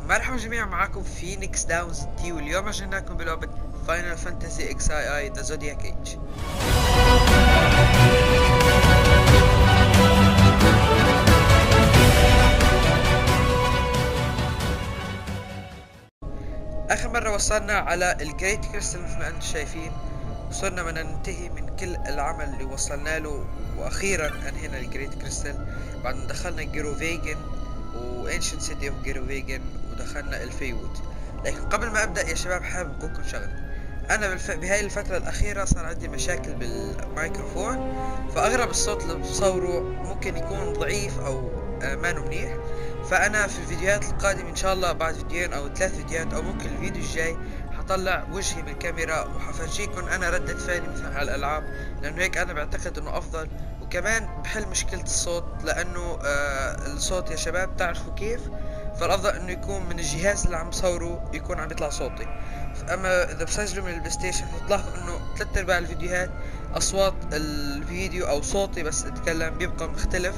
مرحبا جميعا، معاكم فينيكس داونز تي، واليوم رجعناكم بلعبة فاينل فانتسي اكس اي اي ذا زودياك ايج. اخر مرة وصلنا على الجريت كريستال مثل ما انتم شايفين. وصلنا بدنا ننتهي من كل العمل اللي وصلنا له، واخيرا انهينا الجريت كريستال بعد ما دخلنا جيروفيجن وانشنت سيتي اوف جيروفيجن ودخلنا الفيوت. لكن قبل ما ابدا يا شباب حابب اقولكم شغله. انا بهاي الفترة الاخيرة صار عندي مشاكل بالميكروفون، فاغلب الصوت اللي بصوره ممكن يكون ضعيف او ما منيح. فانا في الفيديوهات القادمة ان شاء الله بعد فيديوين او 3 فيديوهات او ممكن الفيديو الجاي حطلع وجهي بالكاميرا وحفرجيكم انا ردة فعلي مثل هالالعاب، لانه هيك انا بعتقد انه افضل، وكمان بحل مشكلة الصوت لانه الصوت يا شباب تعرفوا كيف. فالافضل انه يكون من الجهاز اللي عم بصوره يكون عم يطلع صوتي. اما اذا بسجله من البلاي ستيشن فتلاحظوا انه 3/4 الفيديوهات اصوات الفيديو او صوتي بس اتكلم بيبقى مختلف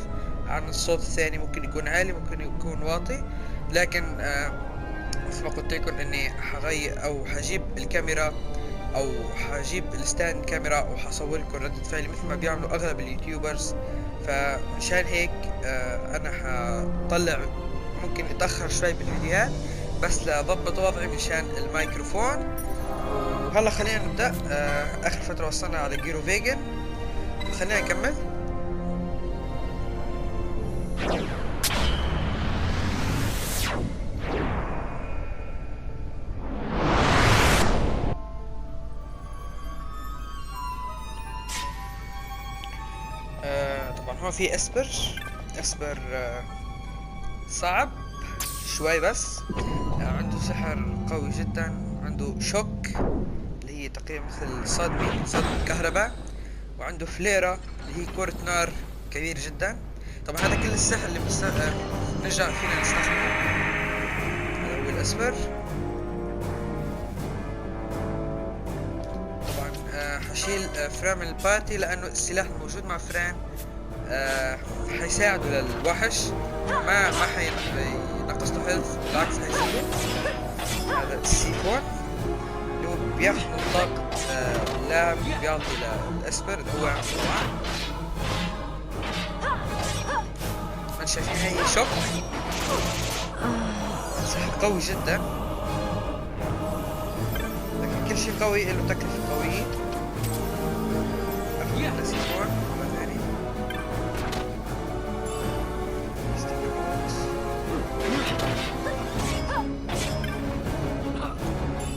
عن الصوت الثاني، ممكن يكون عالي ممكن يكون واطي. لكن مثل ما قلت لكم اني حغير او حجيب الكاميرا او حجيب الستاند كاميرا وحصور لكم ردة فعلي مثل ما بيعملوا اغلب اليوتيوبرز. فمشان هيك انا حطلع ممكن اتاخر شوي بالفيديوهات بس لضبط وضعي مشان الميكروفون. وهلا خلينا نبدا. اخر فتره وصلنا على جيرو فيجن، خلينا نكمل. طبعا هون في اسبر صعب شوي بس عنده سحر قوي جدا، عنده شوك اللي هي تقريبا مثل صدمة كهرباء، وعنده فليرة اللي هي كرة نار كبير جدا. طبعا هذا كل السحر اللي نرجع فينا نستخدمه. هذا هو الاسفر. طبعا حشيل فران من البارتي لانه السلاح الموجود مع فران حيساعده للوحش، ما حينقص له هيلث، بالعكس حيزيده. هذا السي 4 اللي هو بياخذ من طاقة اللاعب بيعطي للاسبر اللي هو انضمام. ما شايفين هي شوك سحر قوي جدا، لكن كل شيء قوي له تكلفة قوية. أخذ السي 4 مرة ثانية.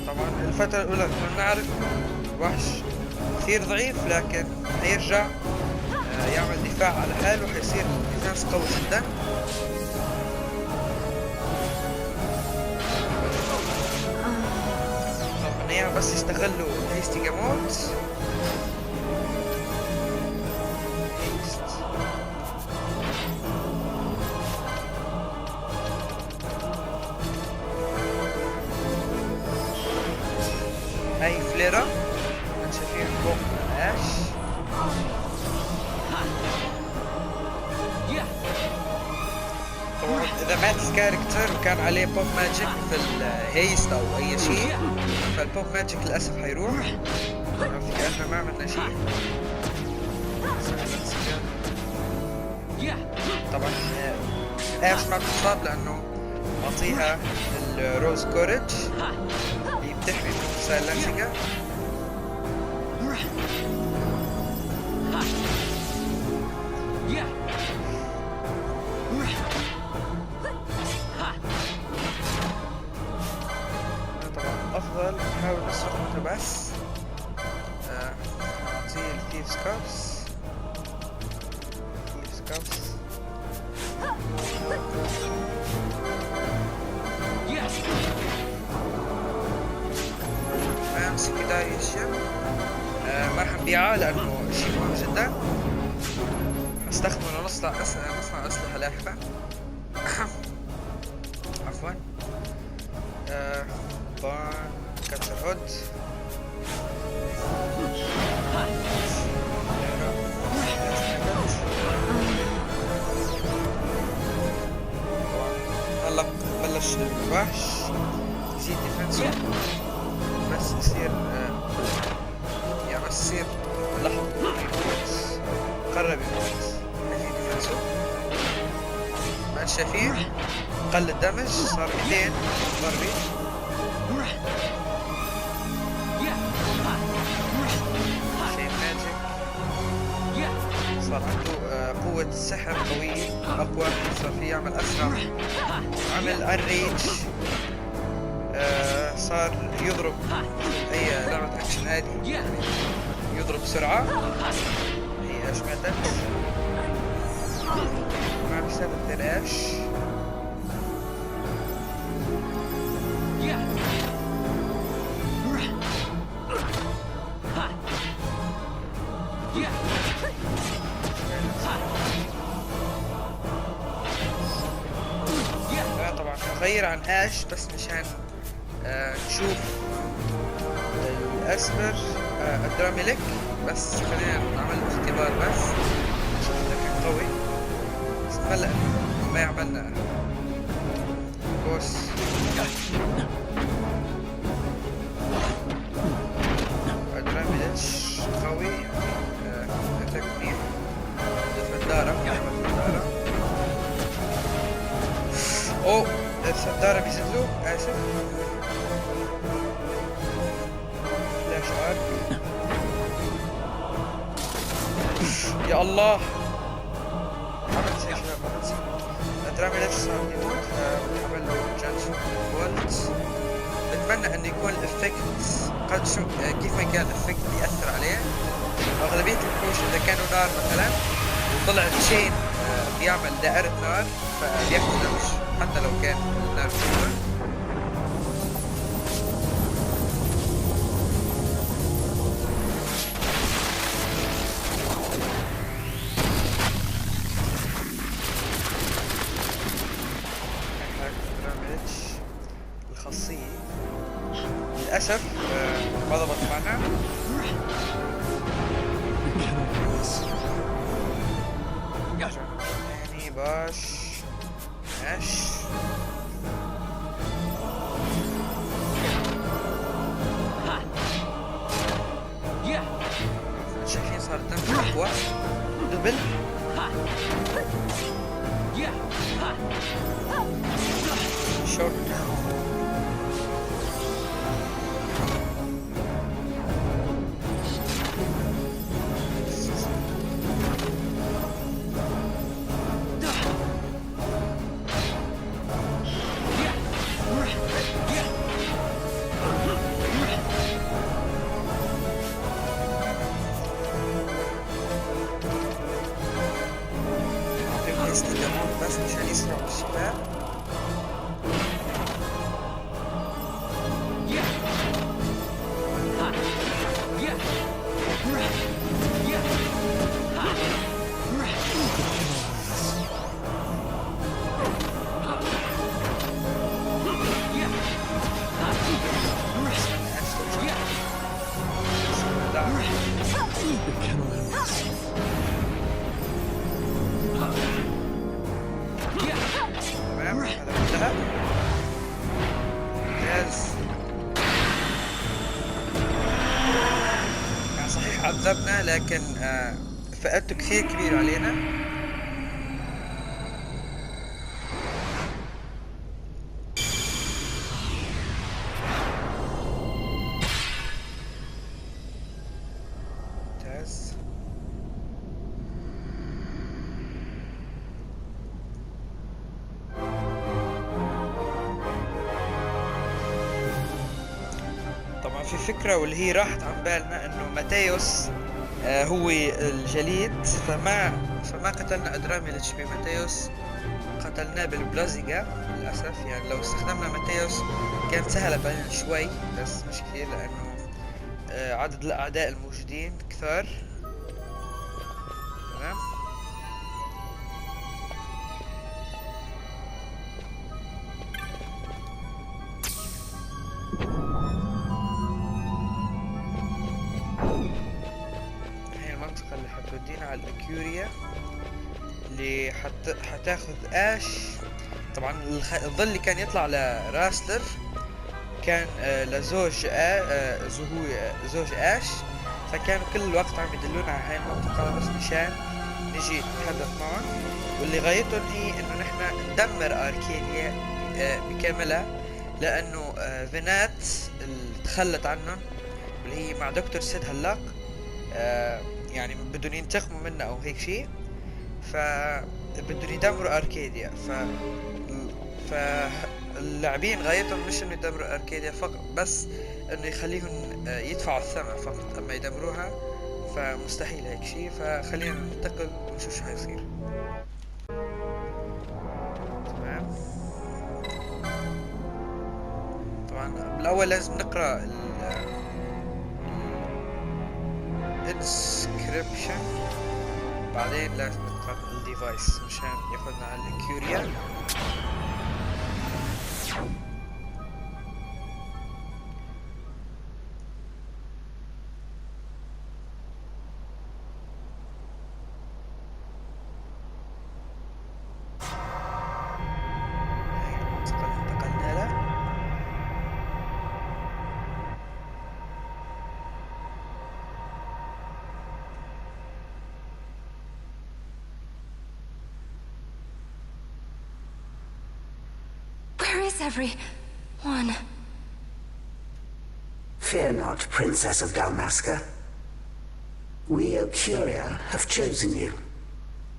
طبعا الفترة الأولى كنا نعرف الوحش كثير ضعيف، لكن حيرجع يعمل دفاع على حاله وحيصير ديفنس قوي جدا. طبعا اياه بس يستغلوا هيستي جاموت. هاي فليرة انت شايفين فوق الاش. طبعا اذا مات الكاركتر وكان عليه بوب ماجيك في الهيست او اي شيء فالبوب ماجيك للاسف حيروح. طبعا في كأننا ما عملنا شيء. طبعا ايش ما بتصاب لانه معطيها الروز كوريج اللي بتحمي من سايلنسيجا. طبعا افضل نحاول نستخدمه بس زي الثيفز كابس. امسك كده الشم. ما حنبيعه لانه شيء مهم جدا، حستخدمه لنصنع اسلحة لاحقا. عفوا. بان كاتر هود. هلا بلش الوحش يزيد ديفنسه، بس يصير يعني بس يصير لحظة قرب يموت، يزيد ديفنسه. ما انتم شايفين؟ قل الدمج، صار 200 ضربي. شيء ماجيك، صار عنده قوة السحر قوية أقوى، صار فيه يعمل أسرع، عمل الريج، صار يضرب أي لعبة أكشن عادي، يضرب بسرعة. هي ايش ماتت؟ ما بسبب بلاش. طبعا نغير عن اش بس مشان نشوف الاسمر الدراميلك، بس خلينا نعمل اختبار بس نشوف اذا كان قوي. بس هلا ما يعملنا بوس. الدراميلك قوي يعني اتاك منيح، فندارة يعمل فندارة. اوه الفندارة بيزيدلو، اسف. فلاش ارك، يا الله عملت زي شباب، عملت زي دراميلك صار يموت، عمل له جانسو فولت. بتمنى انه يكون الافكت قد شو كيف ما كان الافكت بيأثر عليه. اغلبية الوحوش اذا كانوا نار مثلا وطلع تشين بيعمل دائرة نار فبياخذ دمج حتى لو كان النار جوا. الخاصية للأسف ما ضبط معنا. يعني باش ماش شايفين صار الدمج أقوى دبل. شورت بس مشان يسرعوا الشباب. يعني صحيح عذبنا لكن فائدته كثير كبير علينا. ممتاز. طبعا في فكرة واللي هي راحت عن بالنا انه ماتيوس هو الجليد، فما قتلنا ادراميلتش بماتيوس، قتلناه بالبلازيجا للاسف. يعني لو استخدمنا ماتيوس كانت سهلة علينا شوي بس مش كثير، لانه عدد الاعداء الموجودين كثار. تمام. هي المنطقة اللي حتودينا على الأكيوريا اللي حتاخذ اش. طبعا طبعا الظل اللي كان يطلع لراستر كان لزوج زوج اش، فكانوا كل الوقت عم يدلونا على هاي المنطقة بس مشان نجي نتحدث معهم. واللي غايتهم هي انه نحن ندمر اركيديا بكاملها، لانه فينات اللي تخلت عنهم واللي هي مع دكتور سيد هلاق يعني بدهم ينتقموا منا او هيك شيء، فبدهم يدمروا اركيديا. فاللاعبين غايتهم مش انه يدمروا اركيديا فقط، بس انه يخليهم يدفعوا الثمن فقط، اما يدمروها فمستحيل هيك شيء. فخلينا ننتقل ونشوف شو حيصير. تمام، طبعا بالاول لازم نقرا الانسكريبشن، بعدين لازم نقرا الديفايس مشان ياخذنا على الكيوريا. انتقلنا له. Where is everyone? Fear not, Princess of Dalmasca. We, Ocuria, have chosen you,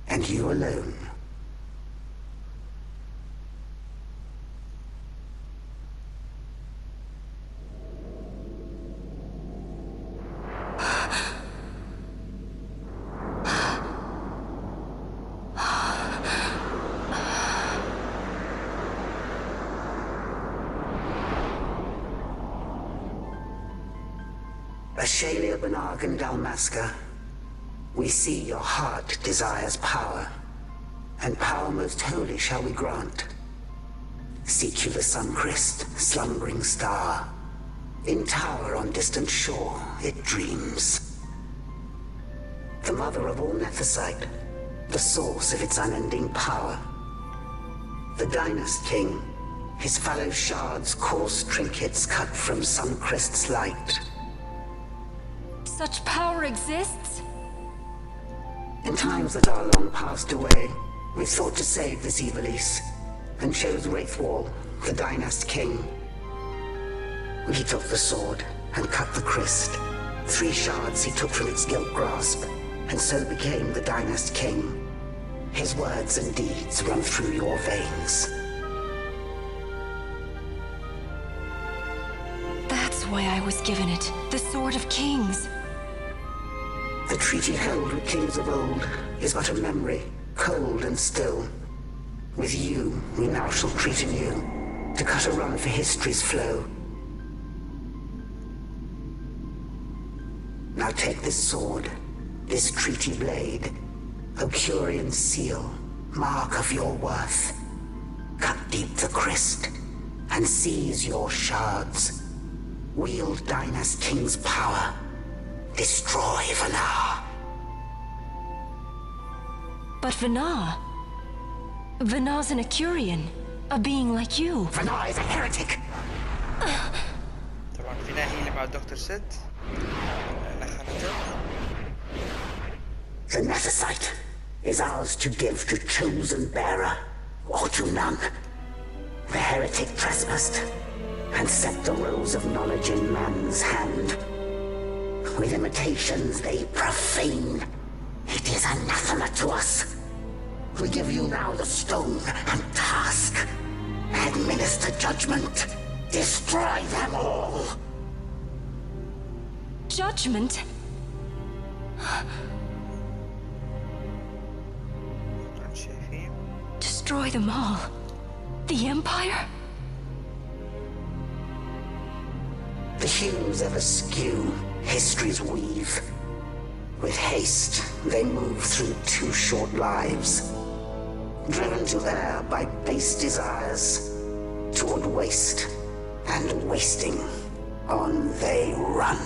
and you alone. Ashalia Benarg and Dalmasca, we see your heart desires power, and power most holy shall we grant. Seek you the sun-crest, slumbering star. In tower on distant shore it dreams. The mother of all Nephesite, the source of its unending power. The Dynast King, his fallow shards coarse trinkets cut from sun-crest's light. Such power exists? In times that are long passed away, we sought to save this Evilise, and chose Wraithwall, the Dynast King. He took the sword and cut the crest. 3 shards he took from its gilt grasp, and so became the Dynast King. His words and deeds run through your veins. That's why I was given it. The Sword of Kings. The treaty held with kings of old is but a memory, cold and still. With you, we now shall treat anew, to cut a run for history's flow. Now take this sword, this treaty blade, Ocurian seal, mark of your worth. Cut deep the crest, and seize your shards. Wield Dynast King's power. Destroy Vanar. But Vanar? Vanar's an Ocurian, a being like you. Vanar is a heretic. طبعا في ناهي مع الدكتور سيد لخنته. The Nephesite is ours to give to chosen bearer, or to none. The heretic trespassed, and set the rose of knowledge in man's hand. With imitations they profane. It is anathema to us. We give you now the stone and task. Administer judgment. Destroy them all. Judgment? Destroy them all? The Empire? The hues ever skew history's weave. With haste, they move through 2 short lives. Driven to err by base desires, toward waste and wasting, on they run.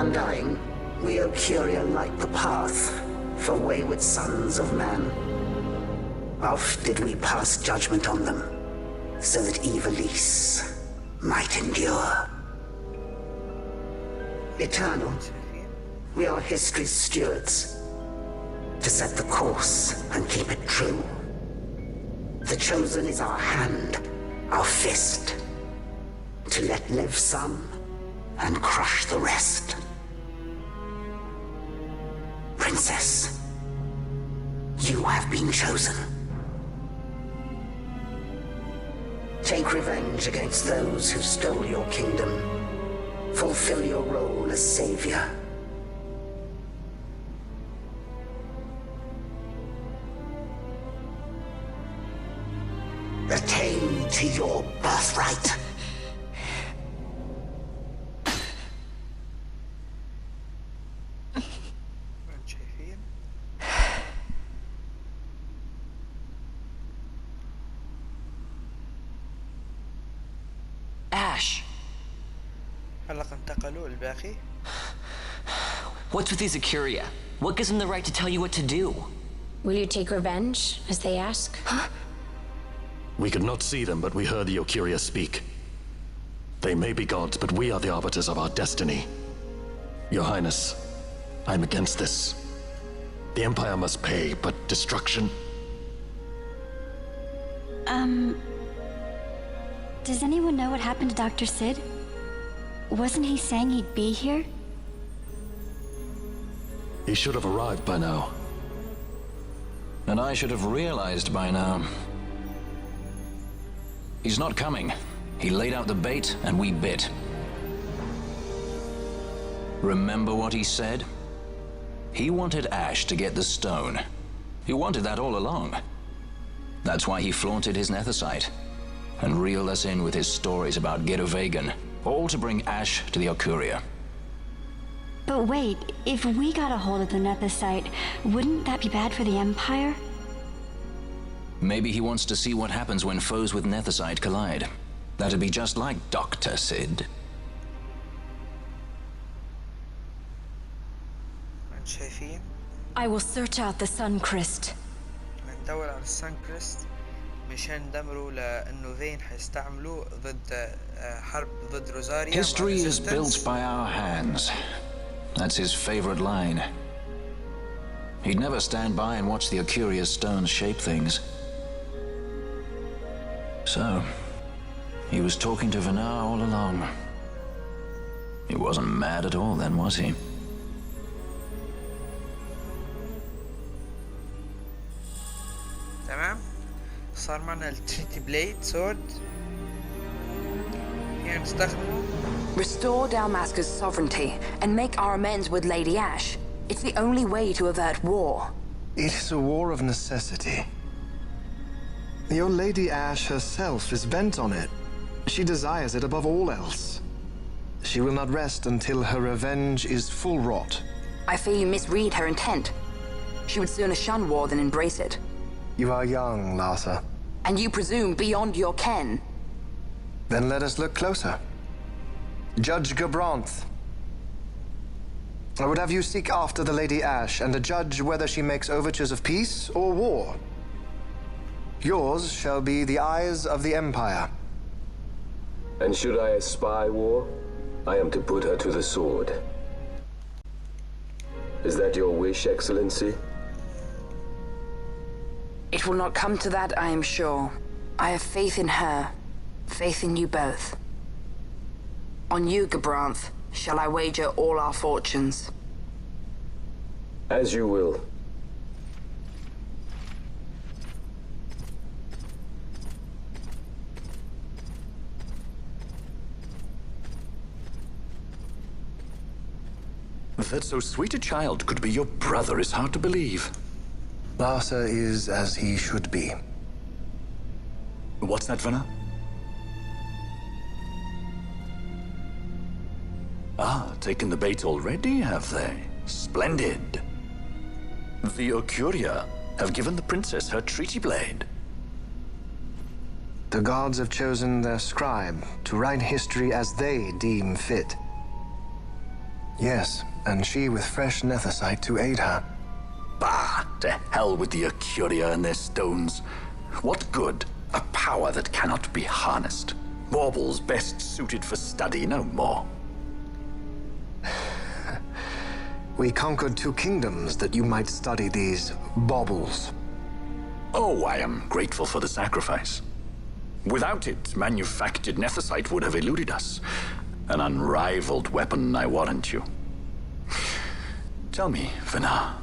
Undying, we Ocuria light the path for wayward sons of man. Oft did we pass judgment on them, so that Ivalice might endure. Eternal, we are history's stewards, to set the course and keep it true. The chosen is our hand, our fist, to let live some and crush the rest. Princess, you have been chosen. Take revenge against those who stole your kingdom. Fulfill your role as savior. Attain to your birthright. شايفين؟ Ash, هلا انتقلوا الباقي. what's with these Acuria? What gives them the right to tell you what to do? Will you take revenge, as they ask? We could not see them, but we heard the Ocuria speak. They may be gods, but we are the arbiters of our destiny. Your Highness, I'm against this. The Empire must pay, but destruction? Does anyone know what happened to Dr. Sid? Wasn't he saying he'd be here? He should have arrived by now. And I should have realized by now. He's not coming. He laid out the bait, and we bit. Remember what he said? He wanted Ash to get the stone. He wanted that all along. That's why he flaunted his nethicite and reeled us in with his stories about Gedovagan, all to bring Ash to the Ocuria. But wait, if we got a hold of the nethicite, wouldn't that be bad for the Empire? Maybe he wants to see what happens when foes with nethicite collide. That'd be just like Dr. Sid. شايفين؟ I will search out the Sun Crest. ندور على السان كريست مشان ندمروا لانه فين حيستعملوه ضد حرب ضد روزاريا. History is built by our hands. That's his favorite line. He'd never stand by and watch the Ocuria stones shape things. So, he was talking to Vanar all along. He wasn't mad at all then, was he? تمام. صار معنا التريتي بليد سورد. هنا نستخدمه. Restore Dalmasca's sovereignty and make our amends with Lady Ash. It's the only way to avert war. It is a war of necessity. Your Lady Ash herself is bent on it. She desires it above all else. She will not rest until her revenge is full wrought. I fear you misread her intent. She would sooner shun war than embrace it. You are young, Larsa. And you presume beyond your ken. Then let us look closer. Judge Gabranth. I would have you seek after the Lady Ash and judge whether she makes overtures of peace or war. Yours shall be the eyes of the Empire. And should I espy war, I am to put her to the sword. Is that your wish, Excellency? It will not come to that, I am sure. I have faith in her, faith in you both. On you, Gabranth, shall I wager all our fortunes. As you will. That so sweet a child could be your brother is hard to believe. Larsa is as he should be. What's that, Vanna? Ah, taken the bait already, have they? Splendid. The Ocuria have given the princess her treaty blade. The gods have chosen their scribe to write history as they deem fit. Yes, and she with fresh nethicite to aid her. Bah! To hell with the Acuria and their stones. What good? A power that cannot be harnessed. Baubles best suited for study, no more. We conquered 2 kingdoms that you might study these baubles. Oh, I am grateful for the sacrifice. Without it, manufactured nethicite would have eluded us. An unrivaled weapon, I warrant you. Tell me, Vana,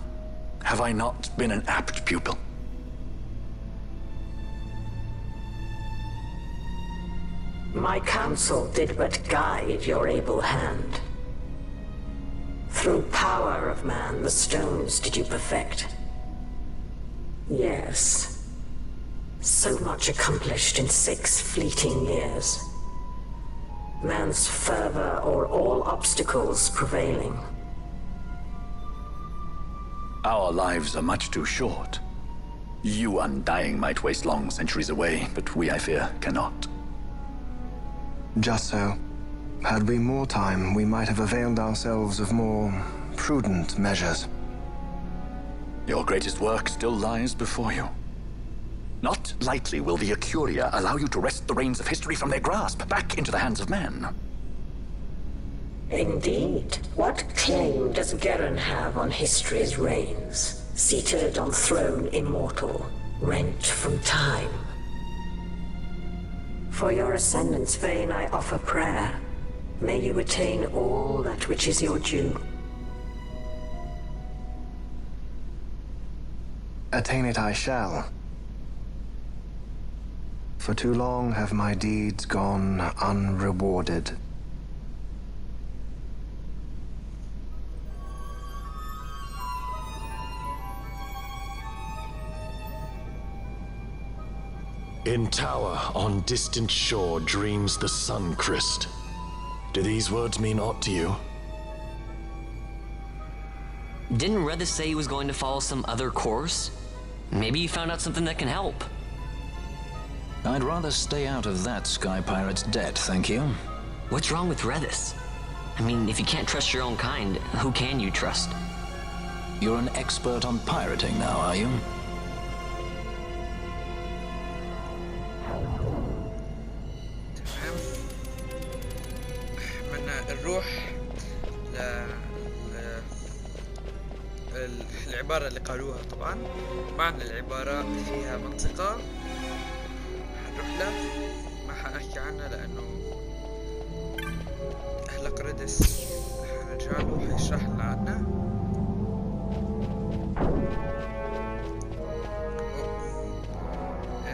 have I not been an apt pupil? My counsel did but guide your able hand. Through power of man, the stones did you perfect. Yes. So much accomplished in 6 fleeting years. Man's fervor o'er all obstacles prevailing. Our lives are much too short. You undying might waste long centuries away, but we, I fear, cannot. Just so. Had we more time, we might have availed ourselves of more prudent measures. Your greatest work still lies before you. Not lightly will the Acuria allow you to wrest the reins of history from their grasp, back into the hands of man. Indeed. What claim does Garen have on history's reins? Seated on throne immortal, rent from time. For your ascendant's vein I offer prayer. May you attain all that which is your due. Attain it I shall. For too long have my deeds gone unrewarded. In tower on distant shore dreams the sun Christ. Do these words mean aught to you? Didn't reddas say he was going to follow some other course? Maybe he found out something that can help. I'd rather stay out of that sky pirate's debt, thank you. What's wrong with reddas? I mean, if you can't trust your own kind, who can you trust? You're an expert on pirating now, are you? نروح العبارة اللي قالوها. طبعا معنى العبارة فيها منطقة حنروح لها، ما حنحكي عنها لأنه أهلك reddas حنرجع له حيشرح لنا عنها.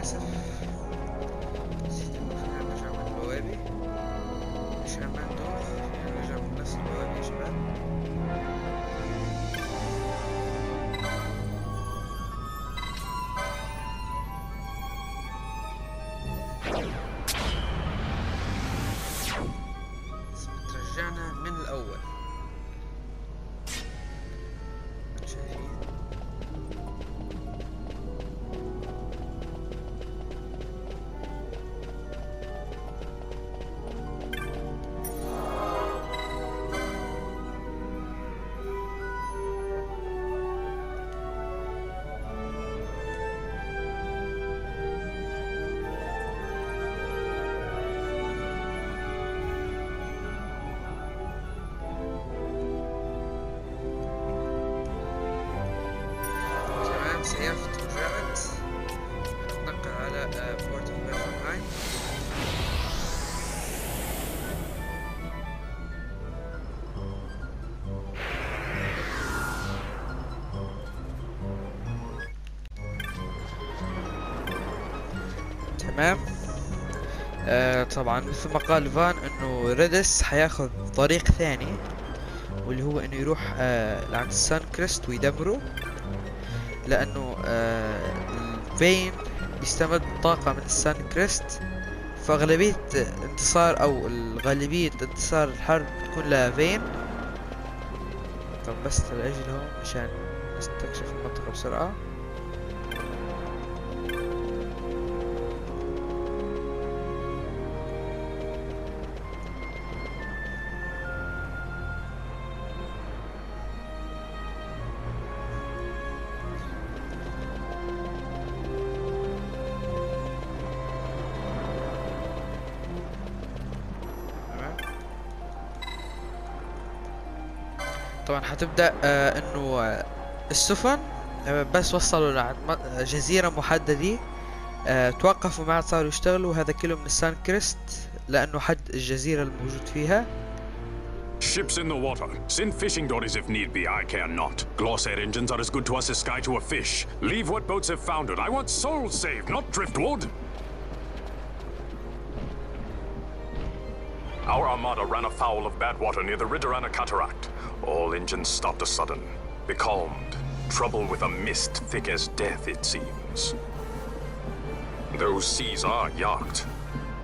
آسف نسيت إنه فينا نرجع من البوابة، مشان ما ندوخ فينا نرجع من نفس البوابة يا شباب. رجعنا من الأول. شايفين سيافة رجعت، نتنقل على بورت اوف بيرفنهايم. تمام. طبعا مثل ما قال فان انه reddas حياخذ طريق ثاني، واللي هو انه يروح لعند السان كريست ويدمره، لانه الفين يستمد طاقة من السان كريست، فاغلبية انتصار او غالبية انتصار الحرب تكون لها فين. طب بس الاجل هون عشان نستكشف المنطقة بسرعة. طبعا حتبدأ انه السفن بس وصلوا لعند جزيرة محددة توقفوا ما عاد صاروا يشتغلوا، هذا كله من السان كريست لأنه حد الجزيرة الموجود فيها. Ships in the water. Send fishing dories if need be, I care not. Glossair engines are as good to us as sky to a fish. Leave what boats have foundered. I want souls saved, not driftwood. Our armada ran afoul of bad water near the Riddarana Cataract. All engines stopped a sudden. Becalmed. Trouble with a mist thick as death, it seems. Those seas are yacht.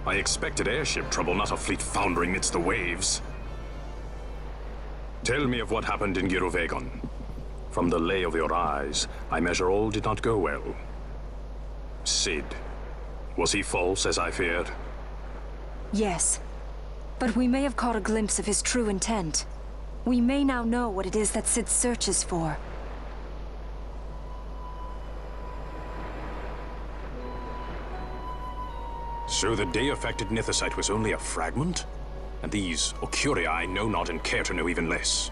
I expected airship trouble, not a fleet foundering midst the waves. Tell me of what happened in Girovegon. From the lay of your eyes, I measure all did not go well. Sid, was he false as I feared? Yes, but we may have caught a glimpse of his true intent. We may now know what it is that Sid searches for. So the day-affected Nithosite was only a fragment? And these Ocuria I know not and care to know even less.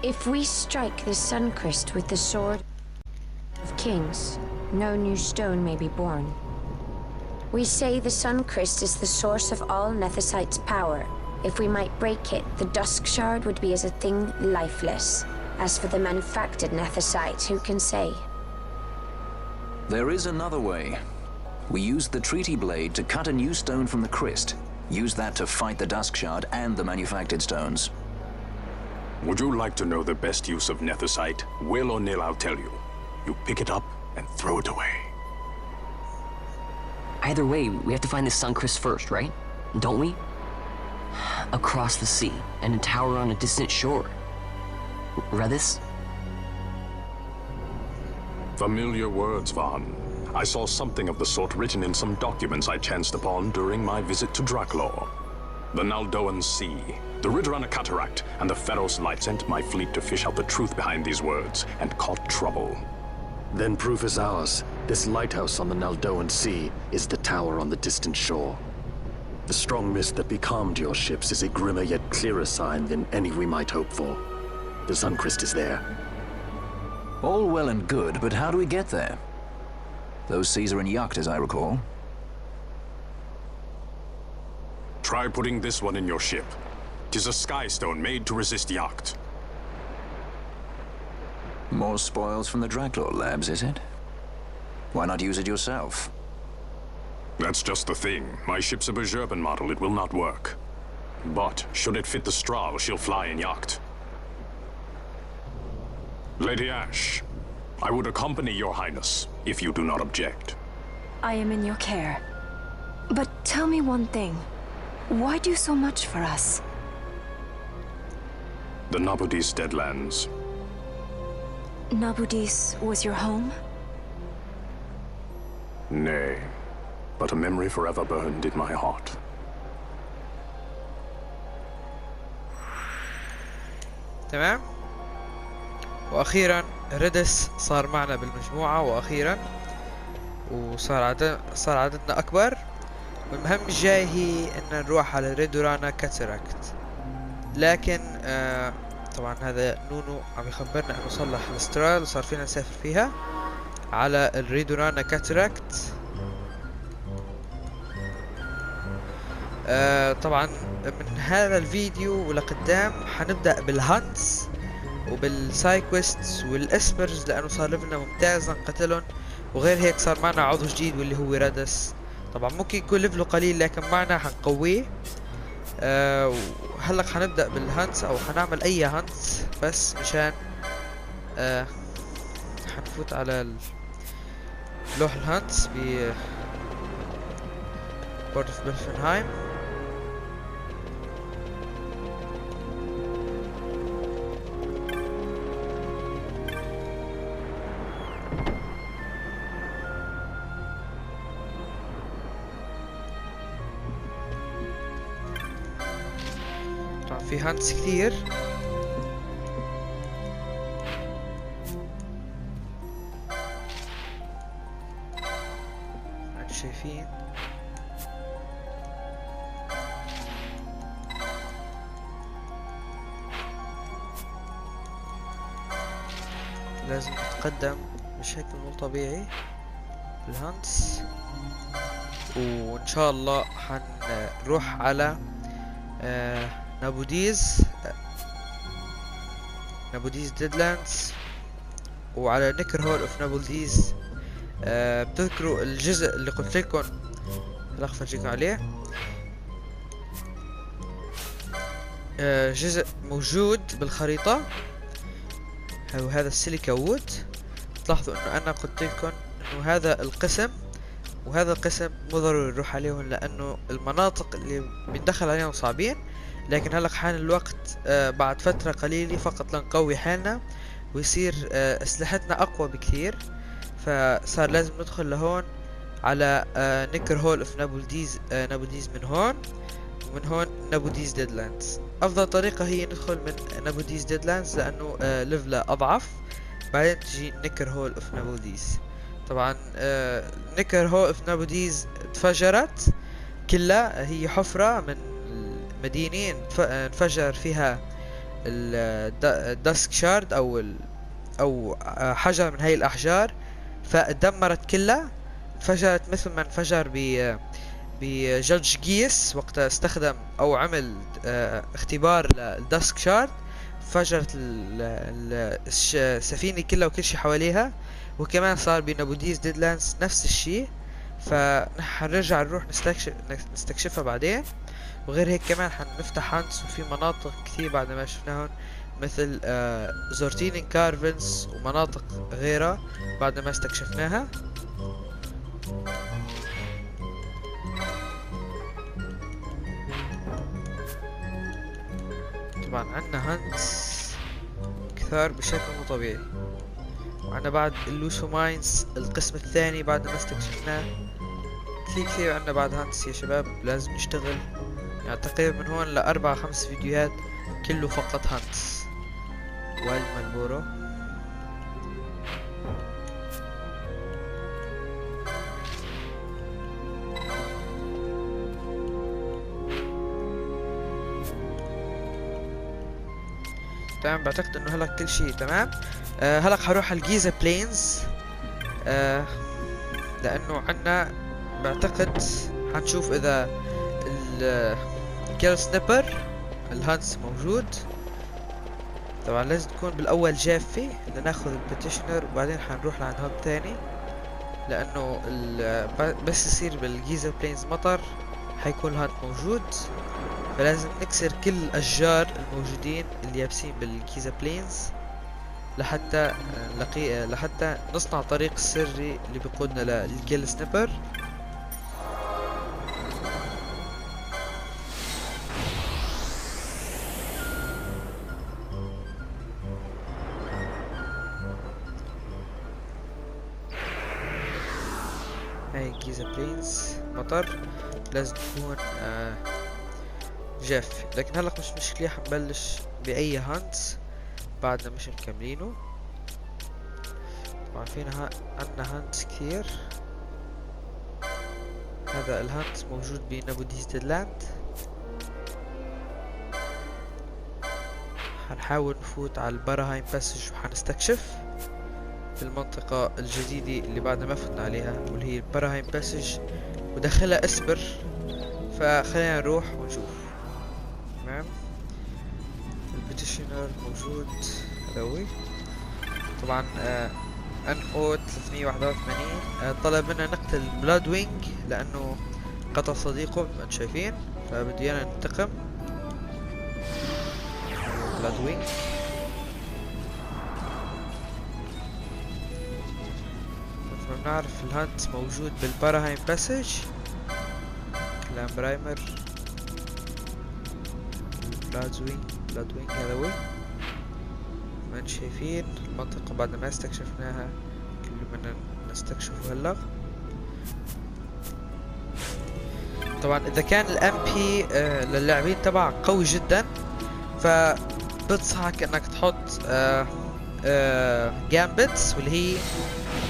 If we strike the Suncrest with the Sword of Kings, no new stone may be born. We say the Suncrest is the source of all Nethosite's power. If we might break it, the Dusk Shard would be as a thing lifeless. As for the manufactured Nethosite, who can say? There is another way. We used the treaty blade to cut a new stone from the crest. Use that to fight the Dusk Shard and the manufactured stones. Would you like to know the best use of Nethosite? Will or nil, I'll tell you. You pick it up and throw it away. Either way, we have to find the Suncrest first, right? Don't we? Across the sea, and a tower on a distant shore. Reddas? Familiar words, Vaughn. I saw something of the sort written in some documents I chanced upon during my visit to Draklor. The Naldoan Sea, the Riddarana Cataract, and the Pharos Light sent my fleet to fish out the truth behind these words, and caught trouble. Then proof is ours. This lighthouse on the Naldoan Sea is the tower on the distant shore. The strong mist that becalmed your ships is a grimmer yet clearer sign than any we might hope for. The Suncrest is there. All well and good, but how do we get there? Those seas are in yacht, as I recall. Try putting this one in your ship. 'Tis a skystone made to resist yacht. More spoils from the Draklor labs, is it? Why not use it yourself? That's just the thing. My ship's a Bergerben model. It will not work. But should it fit the Strahl, she'll fly in yacht. Lady Ash, I would accompany your highness, if you do not object. I am in your care. But tell me one thing. Why do so much for us? The Nabudis Deadlands. Nabudis was your home? Nay, but a memory forever burned in my heart. تمام. واخيرا ريدس صار معنا بالمجموعة، واخيرا وصار عددنا اكبر. والمهمة الجاي هي ان نروح على ريدورانا كاتاراكت، لكن طبعا هذا نونو عم يخبرنا انه صلح الاسترال وصار فينا نسافر فيها على الريدورانا كاتاراكت. طبعا من هذا الفيديو ولقدام حنبدأ بالهانتس وبالسايكويستس والاسبرز، لانه صار لنا ممتاز نقتلهم. وغير هيك صار معنا عضو جديد واللي هو ريدس. طبعا ممكن يكون ليفله قليل لكن معنا حنقويه. وهلق حنبدأ بالهانتس او حنعمل اي هانتس بس مشان حنفوت على لوح الهانتس ب بورت اوف بلفنهايم. في هانتس كثير. انتم شايفين لازم نتقدم بشكل مو طبيعي بالهانتس، وان شاء الله حنروح على نابوديز ديدلاندز، وعلى نيكر هول اوف نابوديز. بتذكروا الجزء اللي قلت لكم هلا فرجيكم عليه، جزء موجود بالخريطة وهذا السيليكا وود. تلاحظوا انه انا قلت لكم انه هذا القسم وهذا القسم مو ضروري نروح عليهم، لانه المناطق اللي بندخل عليهم صعبين. لكن هلق حان الوقت بعد فترة قليلة فقط لنقوي حالنا ويصير اسلحتنا اقوى بكثير، فصار لازم ندخل لهون على نيكر هول اوف نابوديز من هون، ومن هون نابوديز ديدلاندز. افضل طريقة هي ندخل من نابوديز ديدلاندز لانه ليفله اضعف، بعدين تجي نيكر هول اوف نابوديز. طبعا نيكر هول اوف نابوديز تفجرت كلها، هي حفرة من المدينة انفجر فيها الداسك شارد او حجر من هاي الاحجار، فدمرت كلها. انفجرت مثل ما انفجر بجدج جيس وقت استخدم او عمل اختبار للداسك شارد، فجرت السفينة كلها وكل شي حواليها. وكمان صار بنابوديز ديدلاندز نفس الشي، فحنرجع نروح نستكشفها بعدين. وغير هيك كمان حنفتح هانتس وفي مناطق كثير بعد ما شفناهم، مثل زورتين كارفنز ومناطق غيرها بعد ما استكشفناها. طبعا عنا هانتس كثار بشكل مو طبيعي، وعنا بعد اللوسو ماينز القسم الثاني بعد ما استكشفناه. كثير عنا بعد هانتس يا شباب، لازم نشتغل يعني تقريبا من هون لأربع 5 فيديوهات كله فقط هانتس. وايلد مالبورو، تمام. بعتقد انه هلا كل شيء تمام. هلا حروح على الجيزا بلينز، لانه عنا بعتقد حنشوف اذا الكيل سنيبر الهانتس موجود. طبعا لازم تكون بالاول جافة لناخذ البيتيشنر، وبعدين حنروح لعند هاب ثاني، لانه بس يصير بالجيزا بلينز مطر حيكون الهانت موجود. فلازم نكسر كل الاشجار الموجودين اللي يابسين بالجيزا بلينز لحتى لحتى نصنع طريق سري اللي بيقودنا للكيل سنيبر. هاي جيزا بلينز مطر لازم تكون جاف. لكن هلا مش مشكلة، حنبلش بأي هانت بعدنا مش مكملينه. طبعا فينا عنا هانت كثير. هذا الهانت موجود بنابوديز ديدلاند. حنحاول نفوت على البراهايم باسج وحنستكشف في المنطقة الجديدة اللي بعد ما فتنا عليها، واللي هي البراهايم باسج ودخلها اسبر. فخلينا نروح ونشوف. تمام، البيتيشنر موجود هذاوي. طبعا ان او 381 طلب منا نقتل بلاد وينج لانه قتل صديقه مثل ما انتم شايفين، فبده ايانا ننتقم. بلاد وينج مثل ما بنعرف الهانت موجود بالباراهايم باسج. كلام برايمر بلاد وينج هذاوي ما انتم شايفين المنطقة بعد ما استكشفناها كل ما نستكشفه هلا. طبعا اذا كان الام بي للاعبين تبعك قوي جدا فبنصحك انك تحط جامبتس، واللي هي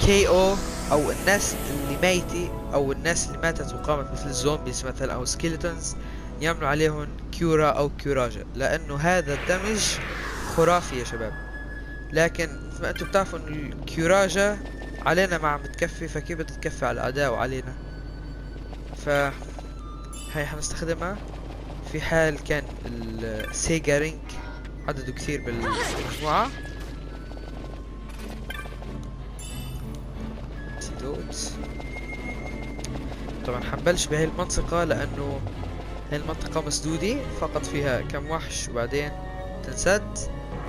كي او او الناس اللي ميتة او الناس اللي ماتت وقامت مثل الزومبيز مثلا او سكيلتونز يعملوا عليهم كيورا او كيوراجا، لانه هذا الدمج خرافي يا شباب. لكن مثل ما انتم بتعرفوا انه الكيوراجا علينا ما عم بتكفي، فكيف بدها تكفي على الاعداء وعلينا؟ ف هاي حنستخدمها في حال كان السيجا رينج عدده كثير بالمجموعة. انتيدوت. طبعا حنبلش بهاي المنطقة لأنه هاي المنطقة مسدودة فقط فيها كم وحش وبعدين تنسد.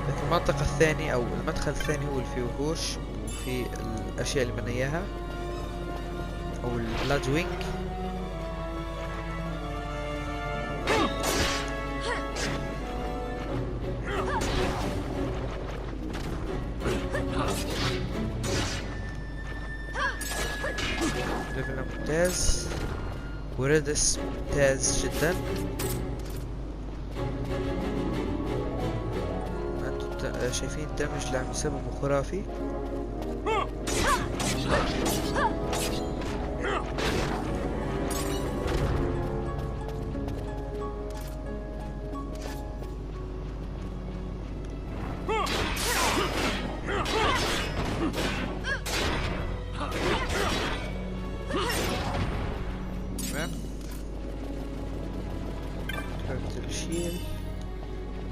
لكن المنطقة الثانية أو المدخل الثاني هو اللي فيه وحوش وفي الأشياء اللي بدنا إياها أو البلاد وينج. ليفلنا ممتاز وردس ممتاز جدا. انتم شايفين الدمج اللي عم يسببه خرافي.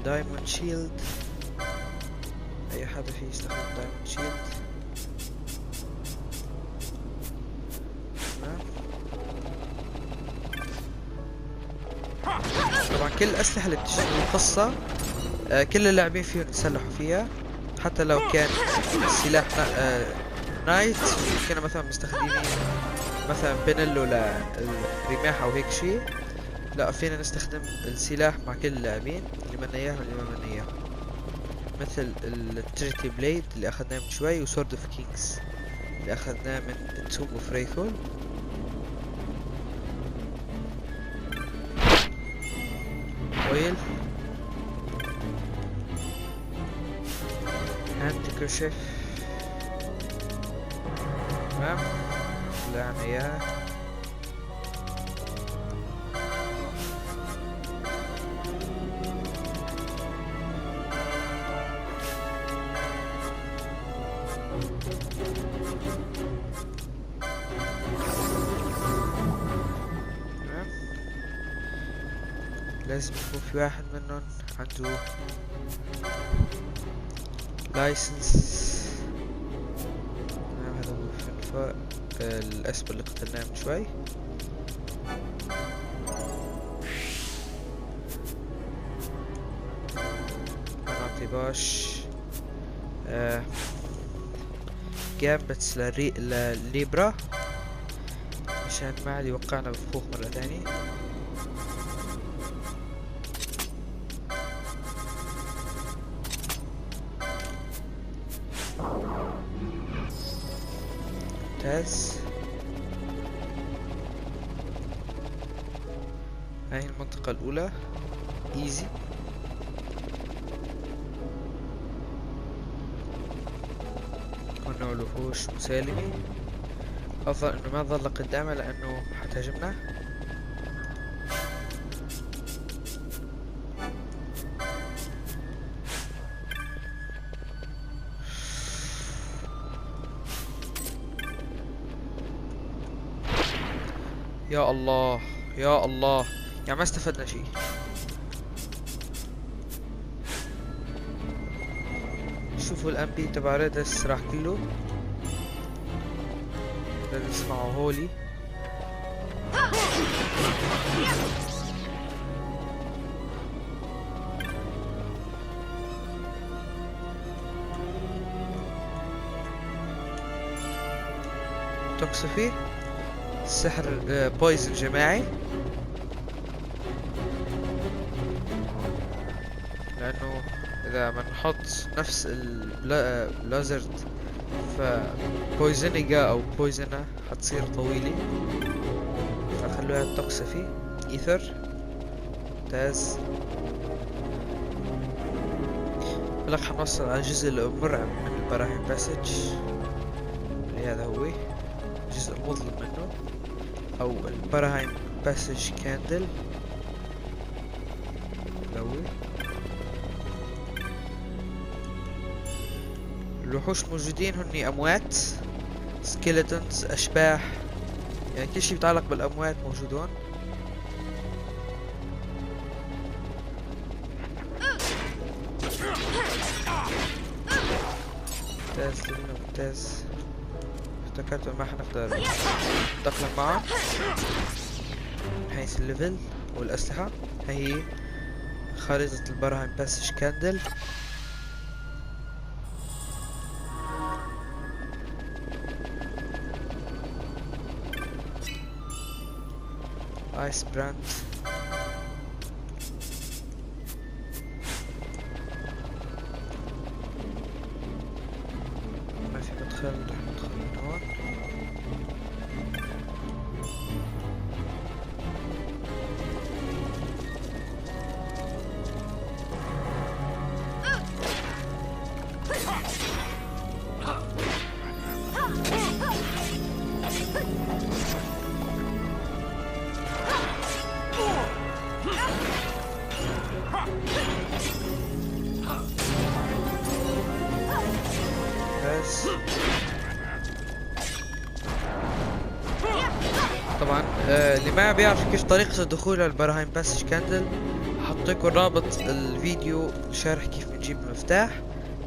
دايموند شيلد، اي حدا فيه يستخدم دايموند شيلد. طبعا كل الاسلحة اللي بتشتغل القصة كل اللاعبين فيهم يتسلحوا فيها، حتى لو كان السلاح نايت كنا مثلا مستخدمين مثلا بنلو للرماح او هيك شي، لا فينا نستخدم السلاح مع كل اللاعبين اللي بدنا اياه واللي ما بدنا اياه، مثل التريتي بليد اللي اخذناه من شوي وسورد اوف كينجز اللي اخذناه من توم اوف ريثول. اويل هاند كرشف تمام طلعنا اياها. لازم يكون في واحد منهم عنده لايسنس. نعم هذا هو الاسم اللي قتلناه من شوي. نعطي باش جامبتس لليبرا عشان ما عاد يوقعنا بفخوخ مرة ثانية. ممتاز. هاي المنطقة الأولى ايزي. كنا الوحوش مسالمة، أفضل إنه ما نظل قدامه لأنه حتهاجمنا. يا الله يا الله، يعني ما استفدنا شيء. شوفوا الام بي تبع ريدس راح كله. بدنا نسمعه هولي. توكسفي سحر بويزن جماعي، لانه اذا ما نحط نفس البلازرد فبويزنيجا او بويزنة حتصير طويلة، فخلوها توكسفي ايثر. ممتاز. هلق حنوصل على الجزء المرعب من البراهين باسج اللي هذا هو الجزء المظلم منه او البراهين باسج كاندل لوي. الوحوش موجودين هني اموات، سكيلتونز، اشباح، يعني كل شيء بيتعلق بالاموات موجودون. ممتاز جدا ممتاز. افتكرت ما حنقدر نتأقلم معه من حيث الليفل والأسلحة. هي خريطة البراهين باسج كاندل. ايس براند. ما في مدخل، رح ندخل من هون. بس طبعا اللي ما بيعرف كيف طريقة الدخول على البراهين باسج كاندل، حطيكم رابط الفيديو شرح كيف بنجيب المفتاح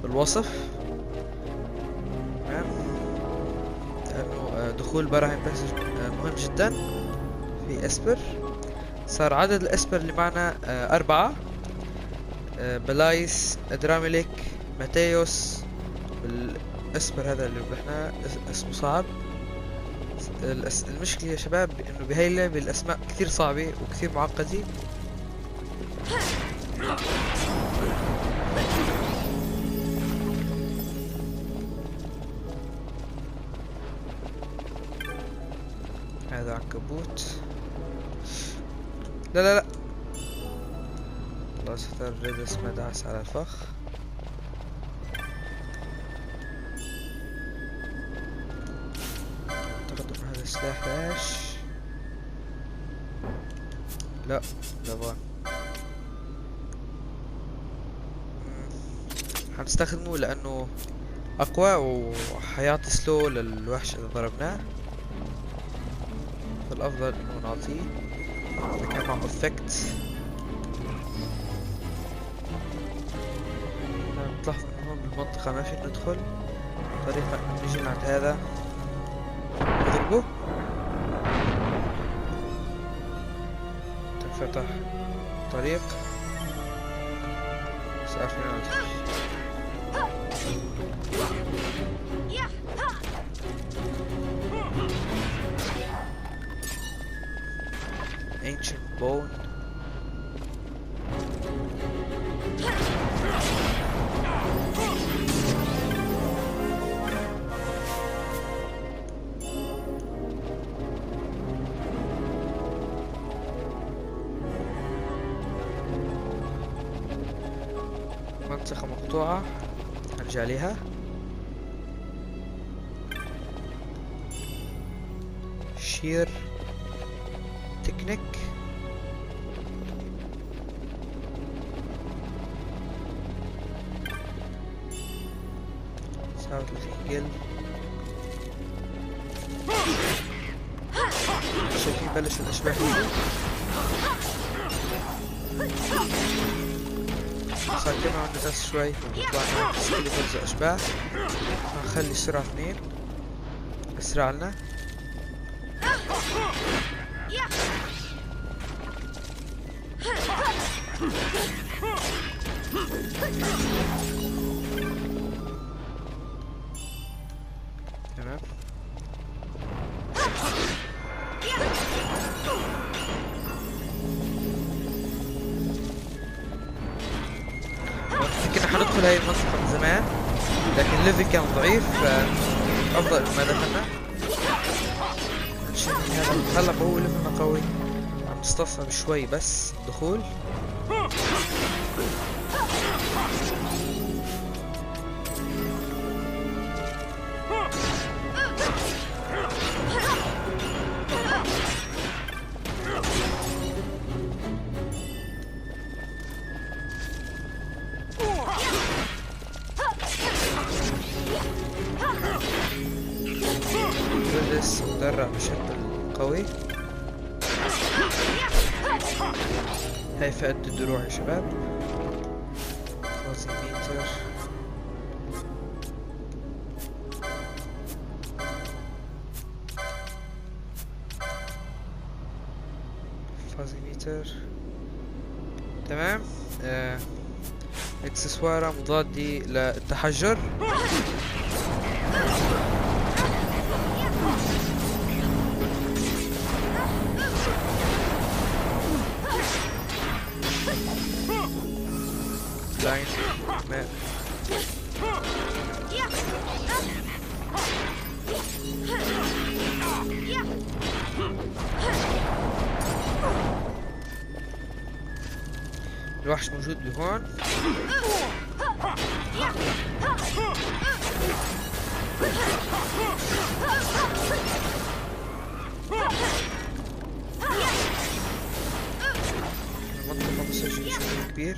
بالوصف. تمام، لأنه دخول براهين باسج مهم جدا. في اسبر، صار عدد الاسبر اللي معنا 4. بلايس، ادراميليك، ماتيوس. الاسبر هذا اللي ربحناه اسمه صعب. المشكلة يا شباب انه بهاي اللعبة الاسماء كثير صعبة وكثير معقدة. هذا عنكبوت. لا لا لا، الله ستر. ريدس ما دعس على الفخ. تقدم هذا السلاح ليش؟ لا لا، حنستخدمه لانه اقوى وحيعطي سلو للوحش اذا ضربناه، فالافضل انه نعطيه. اذا كان معه افكت. بتلاحظ انه هون بالمنطقة ما فينا ندخل. طريقة انه نجي عند هذا نضربه تنفتح طريق، صار فينا ندخل. Ancient bone. منطقة مقطوعة نرجع ليها. شير تكنيك. ساوت الجل. شايفين بلش الاشباح يجوا. صار كمان عندنا بس شوي وبيطلع لنا سكيلتونز اشباح. هنخلي السرعة 2 اسرع لنا. تمام. كنا حندخل هاي المنطقة من زمان لكن الليفل كان ضعيف، فأفضل ما دخلنا. هلا هو ليفلنا قوي، عم نستصعب شوي بس الدخول. قوي. هاي فئة الدروع يا شباب. فازيميتر. فازيميتر تمام. اكسسوار مضادي للتحجر. لاين ماء. الوحش موجود بهون. المنطقة بصير شيء كبير.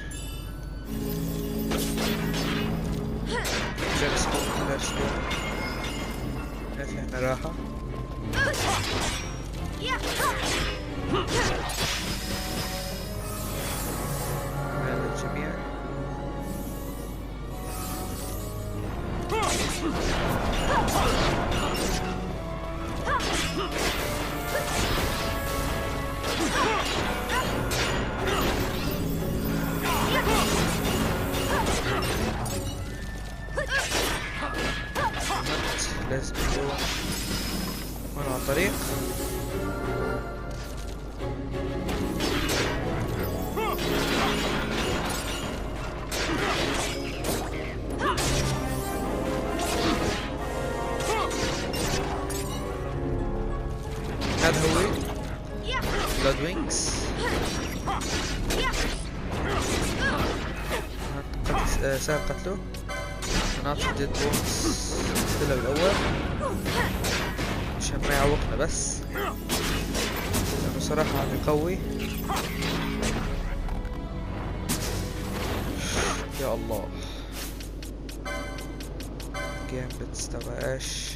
ما في هنا راحة. أمان للجميع. لازم نروح هون على الطريق. هذا هو بلاد وينكس. سهل قتله. نعطي ديد بونز قتله بالأول عشان ما يعوقنا، بس لأنه صراحة عم يقوي. يا الله جيم بتستوى ايش.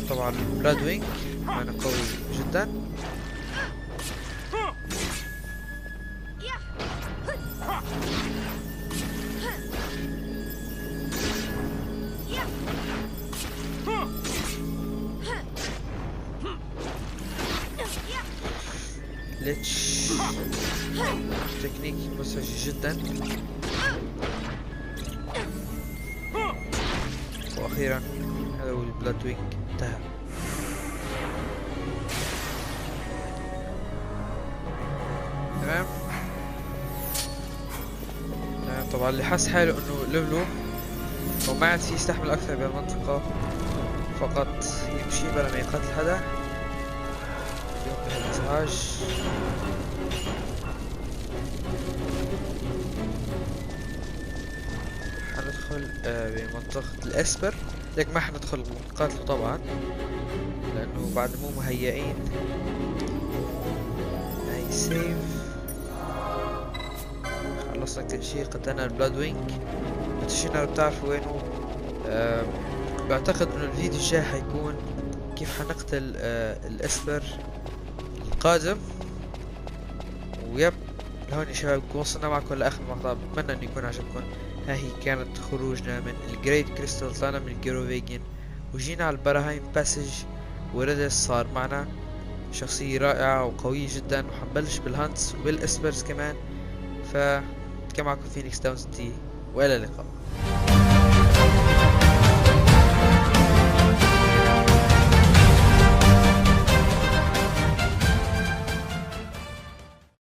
طبعا بلاد وينج معنا قوي جدا. ليتش تكنيك مزعج جدا. واخيرا هذا هو البلاد وينج انتهى. تمام. طبعا اللي حس حاله انه ليفله وما عاد في يستحمل اكثر بهالمنطقة، فقط يمشي بلا ما يقتل حدا يوم بهالازعاج. حندخل بمنطقة الاسبر، لك ما حندخل نقاتله طبعا لانه بعد مو مهيئين. هاي سيف. خلصنا كل شي. قتلنا البلاد وينج. بتشينا بتعرفوا وينه. بعتقد انه الفيديو الجاي حيكون كيف حنقتل الاسبر القادم. ويب لهون يا شباب وصلنا معكم لاخر مقطع. بتمنى انه يكون عجبكم. ها هي كانت خروجنا من الجريت كريستال. طلعنا من الجيروفيجين وجينا على البراهايم باسج، وريدس صار معنا شخصية رائعة وقوية جدا. وحنبلش بالهانتس وبالاسبرز كمان. كان معكم فينيكس داون سيتي، والى اللقاء.